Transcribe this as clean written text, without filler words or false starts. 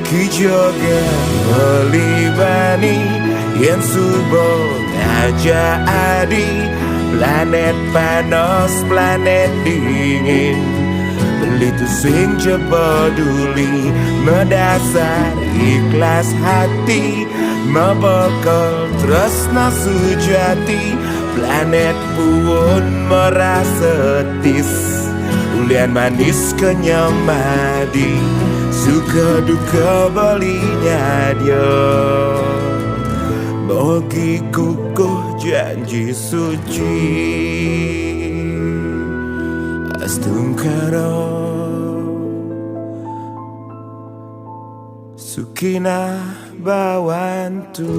Kijogan melibani yen subo ngajak adi planet panas planet dingin belitu sing peduli mendasar ikhlas hati membekal tresna sujati planet pun merasa tis ulian manis kenyamadi suka duka belinya dia bagi kukuh janji suci Astungkara Sukhinah Bhawantu.